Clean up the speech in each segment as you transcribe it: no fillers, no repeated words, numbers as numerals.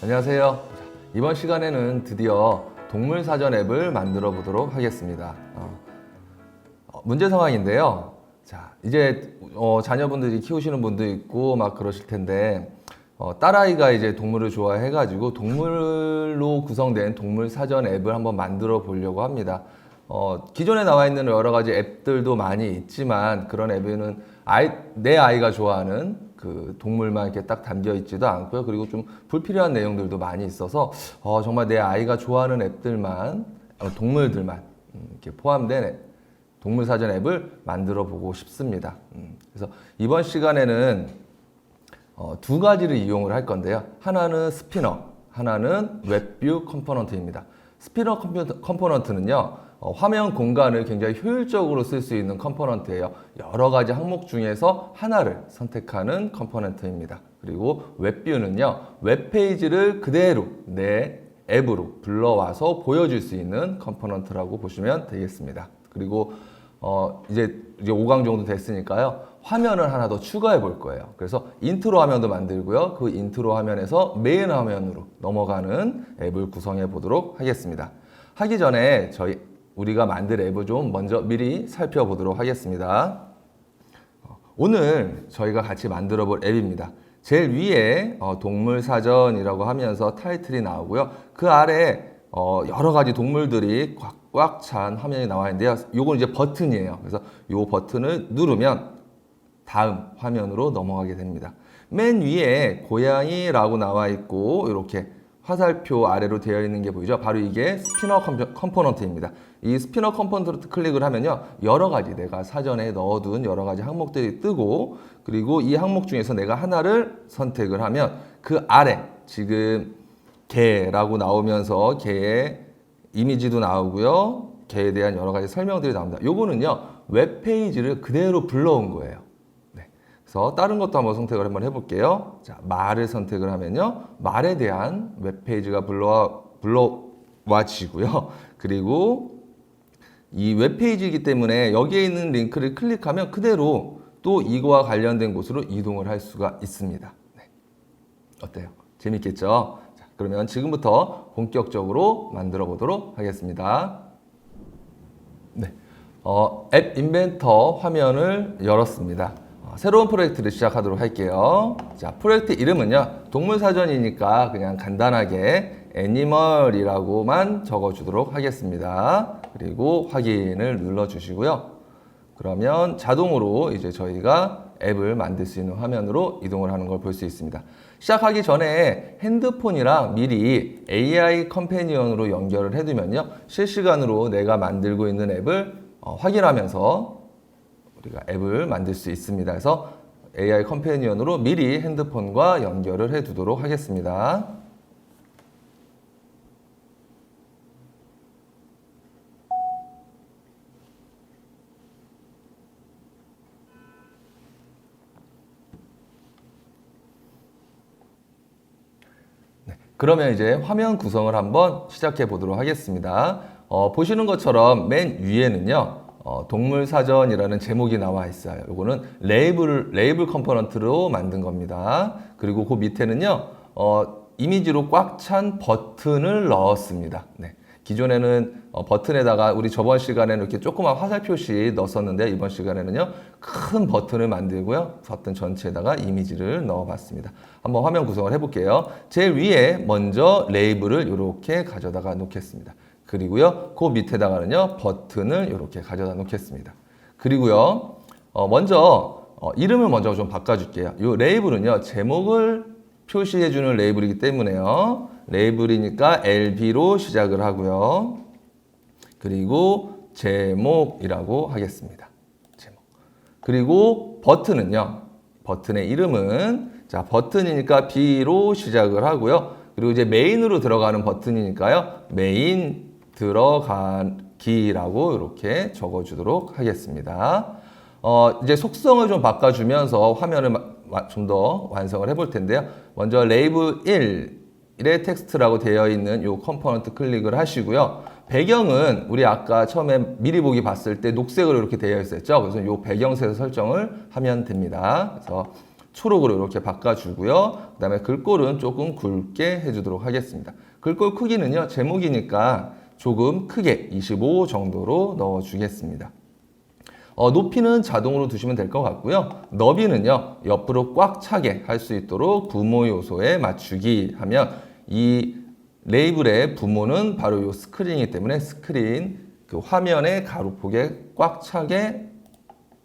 안녕하세요. 이번 시간에는 드디어 동물 사전 앱을 만들어 보도록 하겠습니다. 문제 상황인데요. 자, 이제 자녀분들이 키우시는 분도 있고 막 그러실 텐데 딸아이가 이제 동물을 좋아해 가지고 동물로 구성된 동물 사전 앱을 한번 만들어 보려고 합니다. 기존에 나와 있는 여러 가지 앱들도 많이 있지만 그런 앱에는 내 아이가 좋아하는 그 동물만 이렇게 딱 담겨 있지도 않고요. 그리고 좀 불필요한 내용들도 많이 있어서 정말 내 아이가 좋아하는 앱들만 동물들만 이렇게 포함된 동물 사전 앱을 만들어 보고 싶습니다. 그래서 이번 시간에는 두 가지를 이용을 할 건데요. 하나는 스피너, 하나는 웹뷰 컴포넌트입니다. 스피너 컴포넌트는요. 화면 공간을 굉장히 효율적으로 쓸 수 있는 컴포넌트예요. 여러 가지 항목 중에서 하나를 선택하는 컴포넌트입니다. 그리고 웹뷰는요. 웹페이지를 그대로 내 앱으로 불러와서 보여줄 수 있는 컴포넌트라고 보시면 되겠습니다. 그리고 이제 5강 정도 됐으니까요. 화면을 하나 더 추가해 볼 거예요. 그래서 인트로 화면도 만들고요. 그 인트로 화면에서 메인 화면으로 넘어가는 앱을 구성해 보도록 하겠습니다. 하기 전에 우리가 만들 앱을 좀 먼저 미리 살펴보도록 하겠습니다. 오늘 저희가 같이 만들어 볼 앱입니다. 제일 위에 동물 사전이라고 하면서 타이틀이 나오고요. 그 아래 여러 가지 동물들이 꽉 찬 화면이 나와 있는데요. 요건 이제 버튼이에요. 그래서 요 버튼을 누르면 다음 화면으로 넘어가게 됩니다. 맨 위에 고양이라고 나와 있고 이렇게 화살표 아래로 되어 있는 게 보이죠? 바로 이게 스피너 컴포넌트입니다. 이 스피너 컴포넌트 클릭을 하면요. 여러 가지 내가 사전에 넣어둔 여러 가지 항목들이 뜨고 그리고 이 항목 중에서 내가 하나를 선택을 하면 그 아래 지금 개라고 나오면서 개의 이미지도 나오고요. 개에 대한 여러 가지 설명들이 나옵니다. 요거는요. 웹페이지를 그대로 불러온 거예요. 그래서 다른 것도 한번 선택을 한번 해볼게요. 자, 말을 선택을 하면요. 말에 대한 웹페이지가 불러와지고요. 그리고 이 웹페이지이기 때문에 여기에 있는 링크를 클릭하면 그대로 또 이거와 관련된 곳으로 이동을 할 수가 있습니다. 네. 어때요? 재밌겠죠? 자, 그러면 지금부터 본격적으로 만들어 보도록 하겠습니다. 네. 앱 인벤터 화면을 열었습니다. 새로운 프로젝트를 시작하도록 할게요. 자, 프로젝트 이름은요. 동물 사전이니까 그냥 간단하게 애니멀이라고만 적어주도록 하겠습니다. 그리고 확인을 눌러주시고요. 그러면 자동으로 이제 저희가 앱을 만들 수 있는 화면으로 이동을 하는 걸 볼 수 있습니다. 시작하기 전에 핸드폰이랑 미리 AI 컴패니언으로 연결을 해두면요. 실시간으로 내가 만들고 있는 앱을 확인하면서 우리가 앱을 만들 수 있습니다. 그래서 AI 컴패니언으로 미리 핸드폰과 연결을 해 두도록 하겠습니다. 네, 그러면 이제 화면 구성을 한번 시작해 보도록 하겠습니다. 보시는 것처럼 맨 위에는요. 동물 사전이라는 제목이 나와 있어요. 요거는 레이블 컴포넌트로 만든 겁니다. 그리고 그 밑에는요, 이미지로 꽉 찬 버튼을 넣었습니다. 네. 기존에는 버튼에다가 우리 저번 시간에는 이렇게 조그만 화살 표시 넣었었는데 이번 시간에는요, 큰 버튼을 만들고요, 버튼 전체에다가 이미지를 넣어봤습니다. 한번 화면 구성을 해볼게요. 제일 위에 먼저 레이블을 이렇게 가져다가 놓겠습니다. 그리고요, 그 밑에다가는요, 버튼을 이렇게 가져다 놓겠습니다. 그리고요, 먼저, 이름을 먼저 좀 바꿔줄게요. 이 레이블은요, 제목을 표시해주는 레이블이기 때문에요. 레이블이니까 LB로 시작을 하고요. 그리고 제목이라고 하겠습니다. 제목. 그리고 버튼은요, 버튼의 이름은, 자, 버튼이니까 B로 시작을 하고요. 그리고 이제 메인으로 들어가는 버튼이니까요, 메인 들어가기라고 이렇게 적어주도록 하겠습니다. 이제 속성을 좀 바꿔주면서 화면을 좀 더 완성을 해볼 텐데요. 먼저 레이블 1의 텍스트라고 되어 있는 이 컴포넌트 클릭을 하시고요. 배경은 우리 아까 처음에 미리 보기 봤을 때 녹색으로 이렇게 되어 있었죠. 그래서 이 배경색 설정을 하면 됩니다. 그래서 초록으로 이렇게 바꿔주고요. 그 다음에 글꼴은 조금 굵게 해주도록 하겠습니다. 글꼴 크기는요, 제목이니까 조금 크게 25 정도로 넣어주겠습니다. 높이는 자동으로 두시면 될 것 같고요. 너비는요, 옆으로 꽉 차게 할 수 있도록 부모 요소에 맞추기 하면 이 레이블의 부모는 바로 이 스크린이기 때문에 스크린 그 화면의 가로폭에 꽉 차게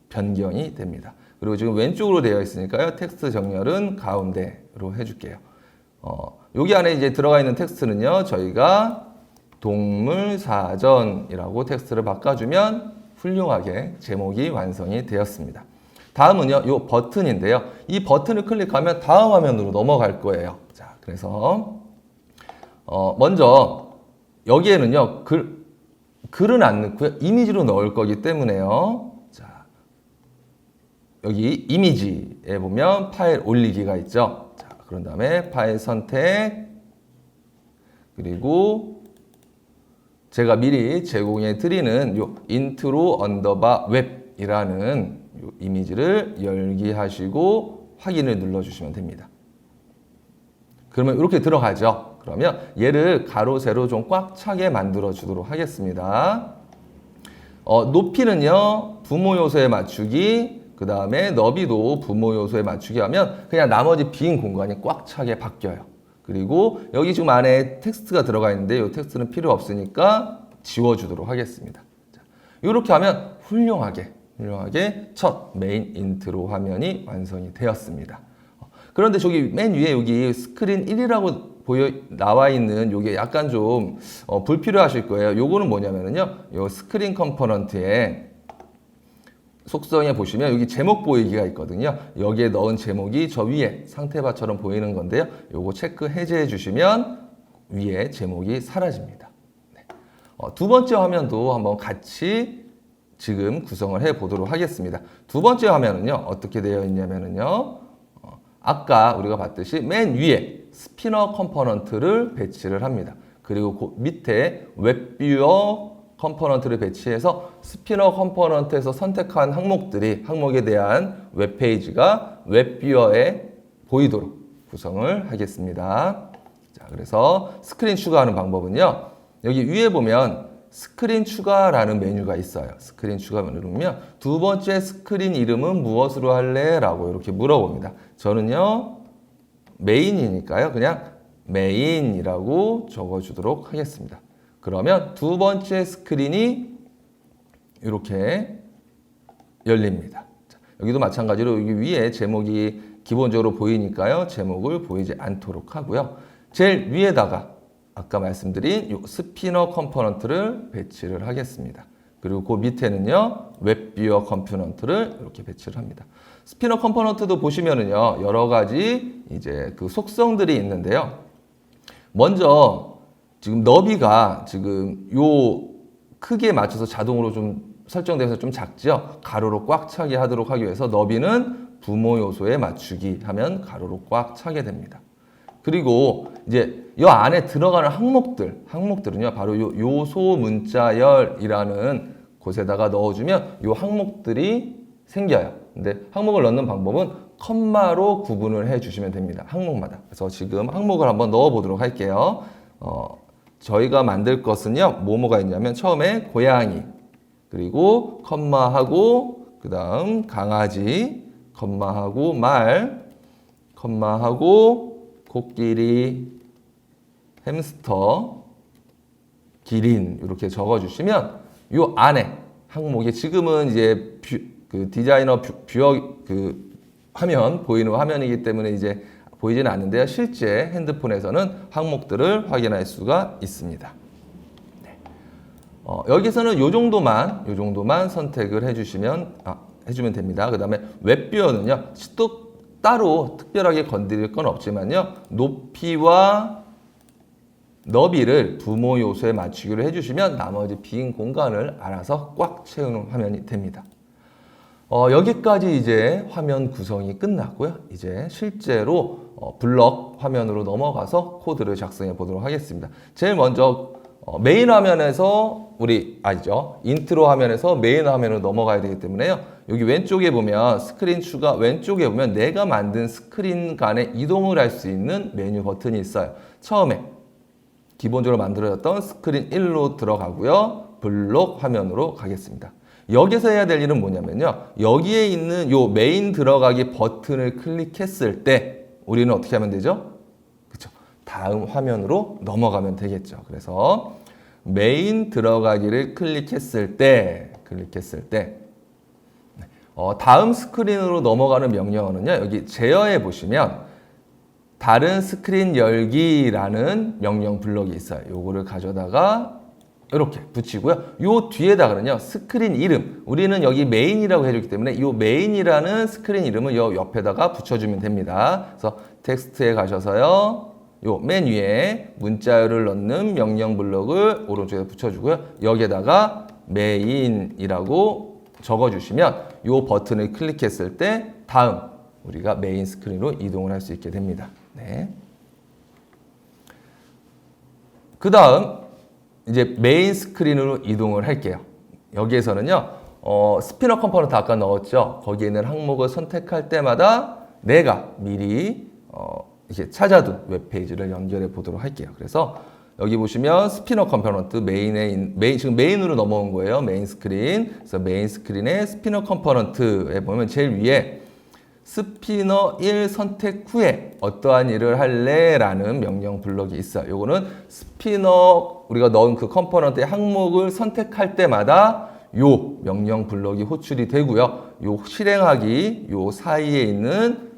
변경이 됩니다. 그리고 지금 왼쪽으로 되어 있으니까요. 텍스트 정렬은 가운데로 해줄게요. 여기 안에 이제 들어가 있는 텍스트는요. 저희가 동물사전이라고 텍스트를 바꿔주면 훌륭하게 제목이 완성이 되었습니다. 다음은요. 이 버튼인데요. 이 버튼을 클릭하면 다음 화면으로 넘어갈 거예요. 자, 그래서 먼저 여기에는요. 글은 안 넣고요. 이미지로 넣을 거기 때문에요. 여기 이미지에 보면 파일 올리기가 있죠. 자, 그런 다음에 파일 선택, 그리고 제가 미리 제공해 드리는 요 인트로 언더바 웹이라는 요 이미지를 열기 하시고 확인을 눌러 주시면 됩니다. 그러면 이렇게 들어가죠. 그러면 얘를 가로 세로 좀 꽉 차게 만들어 주도록 하겠습니다. 높이는요, 부모 요소에 맞추기, 그 다음에 너비도 부모 요소에 맞추기 하면 그냥 나머지 빈 공간이 꽉 차게 바뀌어요. 그리고 여기 지금 안에 텍스트가 들어가 있는데 이 텍스트는 필요 없으니까 지워주도록 하겠습니다. 자, 이렇게 하면 훌륭하게 첫 메인 인트로 화면이 완성이 되었습니다. 그런데 저기 맨 위에 여기 스크린 1이라고 나와 있는 요게 약간 좀 불필요하실 거예요. 요거는 뭐냐면요, 요 스크린 컴포넌트에 속성에 보시면 여기 제목 보이기가 있거든요. 여기에 넣은 제목이 저 위에 상태바처럼 보이는 건데요. 요거 체크 해제해 주시면 위에 제목이 사라집니다. 네. 두 번째 화면도 한번 같이 지금 구성을 해 보도록 하겠습니다. 두 번째 화면은요, 어떻게 되어 있냐면요, 아까 우리가 봤듯이 맨 위에 스피너 컴포넌트를 배치를 합니다. 그리고 그 밑에 웹뷰어 컴포넌트를 배치해서 스피너 컴포넌트에서 선택한 항목에 대한 웹페이지가 웹뷰어에 보이도록 구성을 하겠습니다. 자, 그래서 스크린 추가하는 방법은요, 여기 위에 보면 스크린 추가라는 메뉴가 있어요. 스크린 추가 누르면 두 번째 스크린 이름은 무엇으로 할래? 라고 이렇게 물어봅니다. 저는요, 메인이니까요, 그냥 메인이라고 적어주도록 하겠습니다. 그러면 두 번째 스크린이 이렇게 열립니다. 자, 여기도 마찬가지로 여기 위에 제목이 기본적으로 보이니까요, 제목을 보이지 않도록 하고요. 제일 위에다가 아까 말씀드린 이 스피너 컴포넌트를 배치를 하겠습니다. 그리고 그 밑에는요, 웹뷰어 컴포넌트를 이렇게 배치를 합니다. 스피너 컴포넌트도 보시면은요, 여러 가지 이제 그 속성들이 있는데요. 먼저 지금 너비가 지금 요 크기에 맞춰서 자동으로 좀 설정돼서 좀 작죠? 가로로 꽉 차게 하도록 하기 위해서 너비는 부모 요소에 맞추기 하면 가로로 꽉 차게 됩니다. 그리고 이제 이 안에 들어가는 항목들은요, 바로 요 요소 문자열이라는 곳에다가 넣어주면 요 항목들이 생겨요. 근데 항목을 넣는 방법은 컴마로 구분을 해주시면 됩니다. 항목마다. 그래서 지금 항목을 한번 넣어보도록 할게요. 저희가 만들 것은요, 뭐가 있냐면 처음에 고양이, 그리고 컴마하고 그 다음 강아지, 컴마하고 말, 컴마하고 코끼리, 햄스터, 기린 이렇게 적어주시면 요 안에 항목이 지금은 이제 그 디자이너 뷰어 그 화면 보이는 화면이기 때문에 이제 보이지는 않는데요. 실제 핸드폰에서는 항목들을 확인할 수가 있습니다. 네. 여기서는 요 정도만 선택을 해주면 됩니다. 그 다음에 웹뷰어는요, 또 따로 특별하게 건드릴 건 없지만요, 높이와 너비를 부모 요소에 맞추기로 해주시면 나머지 빈 공간을 알아서 꽉 채우는 화면이 됩니다. 여기까지 이제 화면 구성이 끝났고요. 이제 실제로 블럭 화면으로 넘어가서 코드를 작성해 보도록 하겠습니다. 제일 먼저 메인 화면에서 우리 아니죠. 인트로 화면에서 메인 화면으로 넘어가야 되기 때문에요. 여기 왼쪽에 보면 스크린 추가 왼쪽에 보면 내가 만든 스크린 간에 이동을 할 수 있는 메뉴 버튼이 있어요. 처음에 기본적으로 만들어졌던 스크린 1로 들어가고요. 블록 화면으로 가겠습니다. 여기서 해야 될 일은 뭐냐면요. 여기에 있는 요 메인 들어가기 버튼을 클릭했을 때 우리는 어떻게 하면 되죠? 그렇죠. 다음 화면으로 넘어가면 되겠죠. 그래서 메인 들어가기를 클릭했을 때 다음 스크린으로 넘어가는 명령어는요. 여기 제어에 보시면 다른 스크린 열기라는 명령 블럭이 있어요. 요거를 가져다가 이렇게 붙이고요. 요 뒤에다가는요. 스크린 이름. 우리는 여기 메인이라고 해줬기 때문에 요 메인이라는 스크린 이름을 요 옆에다가 붙여주면 됩니다. 그래서 텍스트에 가셔서요. 요 맨 위에 문자열을 넣는 명령 블럭을 오른쪽에 붙여주고요. 여기에다가 메인이라고 적어주시면 요 버튼을 클릭했을 때 다음 우리가 메인 스크린으로 이동을 할 수 있게 됩니다. 네. 그 다음 이제 메인 스크린으로 이동을 할게요. 여기에서는요. 스피너 컴포넌트 아까 넣었죠. 거기에 있는 항목을 선택할 때마다 내가 미리 이렇게 찾아둔 웹페이지를 연결해 보도록 할게요. 그래서 여기 보시면 스피너 컴포넌트 지금 메인으로 넘어온 거예요. 메인 스크린. 그래서 메인 스크린의 스피너 컴포넌트에 보면 제일 위에 스피너 1 선택 후에 어떠한 일을 할래? 라는 명령 블럭이 있어요. 요거는 스피너 우리가 넣은 그 컴포넌트의 항목을 선택할 때마다 요 명령 블럭이 호출이 되고요. 요 실행하기 요 사이에 있는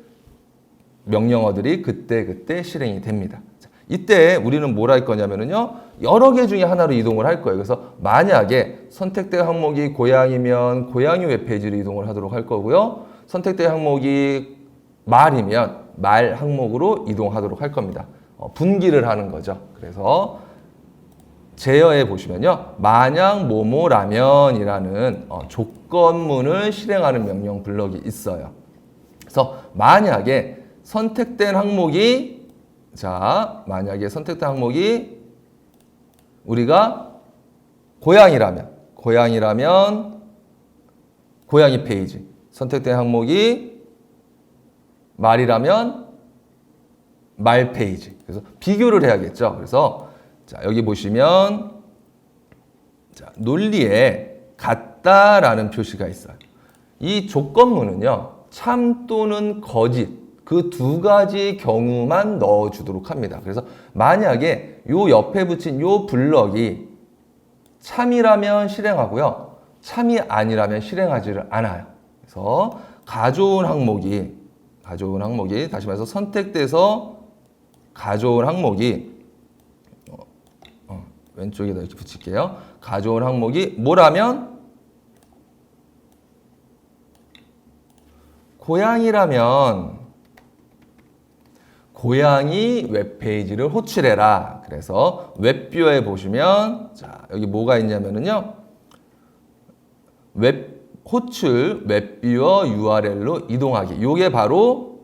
명령어들이 그때 실행이 됩니다. 이때 우리는 뭘 할 거냐면요. 여러 개 중에 하나로 이동을 할 거예요. 그래서 만약에 선택된 항목이 고양이면 고양이 웹페이지로 이동을 하도록 할 거고요. 선택된 항목이 말이면 말 항목으로 이동하도록 할 겁니다. 분기를 하는 거죠. 그래서 제어에 보시면요. 만약 뭐뭐라면이라는 조건문을 실행하는 명령 블럭이 있어요. 그래서 만약에 선택된 항목이 우리가 고양이라면 고양이 페이지, 선택된 항목이 말이라면 말 페이지. 그래서 비교를 해야겠죠. 그래서 여기 보시면 논리에 같다라는 표시가 있어요. 이 조건문은요. 참 또는 거짓 그 두 가지 경우만 넣어주도록 합니다. 그래서 만약에 요 옆에 붙인 요 블럭이 참이라면 실행하고요. 참이 아니라면 실행하지를 않아요. 그래서 가져온 항목이 다시 말해서 선택돼서 가져온 항목이 왼쪽에다 이렇게 붙일게요. 가져온 항목이 뭐라면 고양이라면 고양이 웹페이지를 호출해라. 그래서 웹뷰어에 보시면 여기 뭐가 있냐면요. 호출 웹뷰어 URL로 이동하기. 요게 바로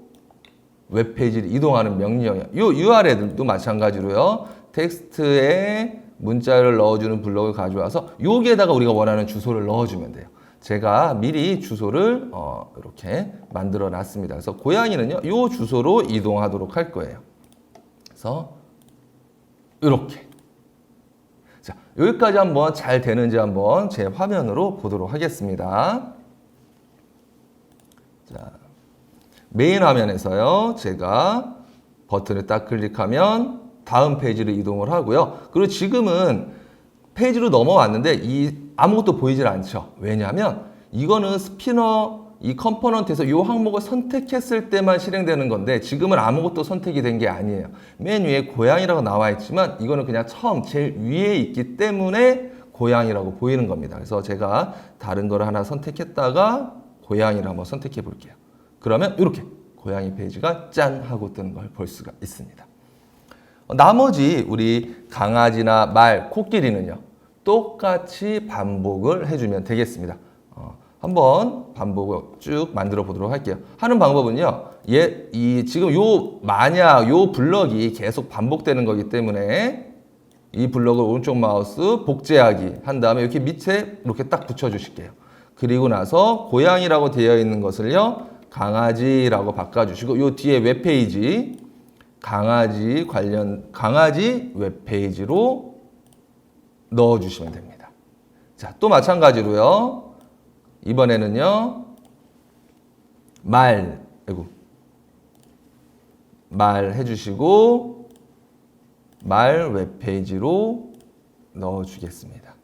웹페이지를 이동하는 명령이에요. 요 URL들도 마찬가지로요. 텍스트에 문자를 넣어주는 블록을 가져와서 여기에다가 우리가 원하는 주소를 넣어주면 돼요. 제가 미리 주소를 이렇게 만들어 놨습니다. 그래서 고양이는요, 요 주소로 이동하도록 할 거예요. 그래서 이렇게. 자, 여기까지 한번 잘 되는지 한번 제 화면으로 보도록 하겠습니다. 자, 메인 화면에서요, 제가 버튼을 딱 클릭하면 다음 페이지로 이동을 하고요. 그리고 지금은 페이지로 넘어왔는데 아무것도 보이질 않죠. 왜냐하면 이거는 스피너 이 컴포넌트에서 이 항목을 선택했을 때만 실행되는 건데 지금은 아무것도 선택이 된 게 아니에요. 맨 위에 고양이라고 나와 있지만 이거는 그냥 처음 제일 위에 있기 때문에 고양이라고 보이는 겁니다. 그래서 제가 다른 거를 하나 선택했다가 고양이를 한번 선택해 볼게요. 그러면 이렇게 고양이 페이지가 짠 하고 뜨는 걸 볼 수가 있습니다. 나머지 우리 강아지나 말, 코끼리는요. 똑같이 반복을 해주면 되겠습니다. 한번 반복을 쭉 만들어 보도록 할게요. 하는 방법은요. 지금 만약 요 블럭이 계속 반복되는 거기 때문에 이 블럭을 오른쪽 마우스 복제하기 한 다음에 이렇게 밑에 이렇게 딱 붙여주실게요. 그리고 나서 고양이라고 되어 있는 것을요, 강아지라고 바꿔주시고 이 뒤에 웹페이지 강아지 웹페이지로 넣어주시면 됩니다. 자, 또 마찬가지로요. 이번에는요. 말 해주시고 말 웹페이지로 넣어주겠습니다.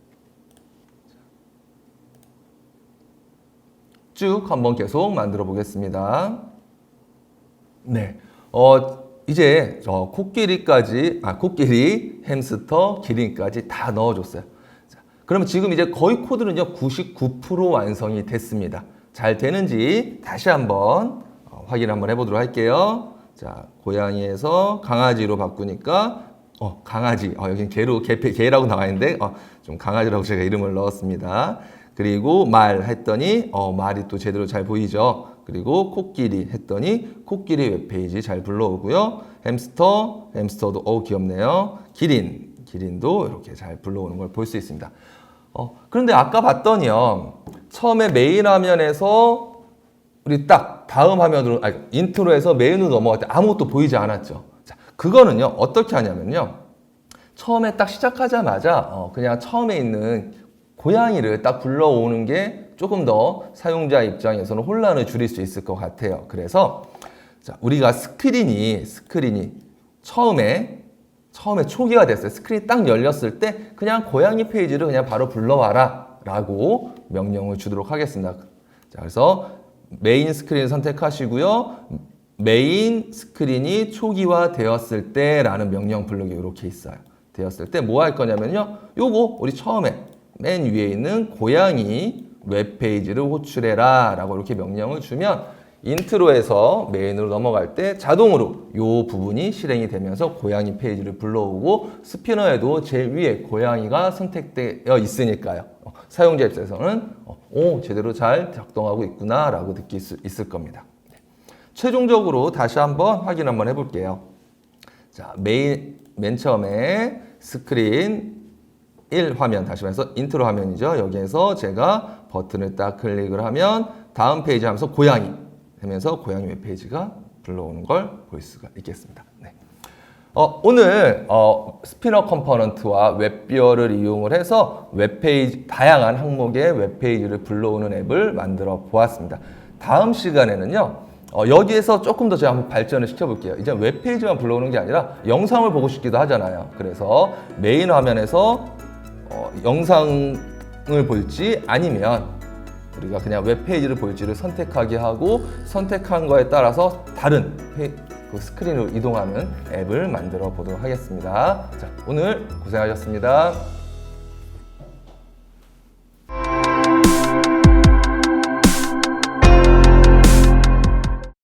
쭉 한번 계속 만들어 보겠습니다. 네, 이제 코끼리, 햄스터, 기린까지 다 넣어줬어요. 자, 그러면 지금 이제 거의 코드는요 99% 완성이 됐습니다. 잘 되는지 다시 한번 확인 한번 해보도록 할게요. 자, 고양이에서 강아지로 바꾸니까 강아지, 여긴 개라고 나와 있는데 좀 강아지라고 제가 이름을 넣었습니다. 그리고 말 했더니 말이 또 제대로 잘 보이죠. 그리고 코끼리 했더니 코끼리 웹페이지 잘 불러오고요. 햄스터도 귀엽네요. 기린도 이렇게 잘 불러오는 걸 볼 수 있습니다. 그런데 아까 봤더니요, 처음에 메인 화면에서 우리 딱 다음 화면으로 인트로에서 메인으로 넘어갈 때 아무것도 보이지 않았죠. 자, 그거는요 어떻게 하냐면요, 처음에 딱 시작하자마자 그냥 처음에 있는 고양이를 딱 불러오는 게 조금 더 사용자 입장에서는 혼란을 줄일 수 있을 것 같아요. 그래서 자, 우리가 스크린이 처음에 초기화 됐어요. 스크린이 딱 열렸을 때 그냥 고양이 페이지를 그냥 바로 불러와라 라고 명령을 주도록 하겠습니다. 자, 그래서 메인 스크린 선택하시고요. 메인 스크린이 초기화 되었을 때 라는 명령 블록이 이렇게 있어요. 되었을 때 뭐 할 거냐면요, 요거 우리 처음에 맨 위에 있는 고양이 웹페이지를 호출해라 라고 이렇게 명령을 주면 인트로에서 메인으로 넘어갈 때 자동으로 이 부분이 실행이 되면서 고양이 페이지를 불러오고, 스피너에도 제일 위에 고양이가 선택되어 있으니까요, 사용자 입장에서는 제대로 잘 작동하고 있구나 라고 느낄 수 있을 겁니다. 최종적으로 다시 한번 확인 한번 해볼게요. 자, 맨 처음에 스크린 1화면, 다시 말해서 인트로 화면이죠. 여기에서 제가 버튼을 딱 클릭을 하면 다음 페이지 하면서 고양이 하면서 고양이 웹페이지가 불러오는 걸 볼 수가 있겠습니다. 네. 오늘 스피너 컴포넌트와 웹비어를 이용을 해서 웹페이지, 다양한 항목의 웹페이지를 불러오는 앱을 만들어 보았습니다. 다음 시간에는요, 여기에서 조금 더 제가 한번 발전을 시켜볼게요. 이제 웹페이지만 불러오는 게 아니라 영상을 보고 싶기도 하잖아요. 그래서 메인 화면에서 영상을 볼지 아니면 우리가 그냥 웹페이지를 볼지를 선택하게 하고, 선택한 거에 따라서 다른 그 스크린으로 이동하는 앱을 만들어 보도록 하겠습니다. 자, 오늘 고생하셨습니다.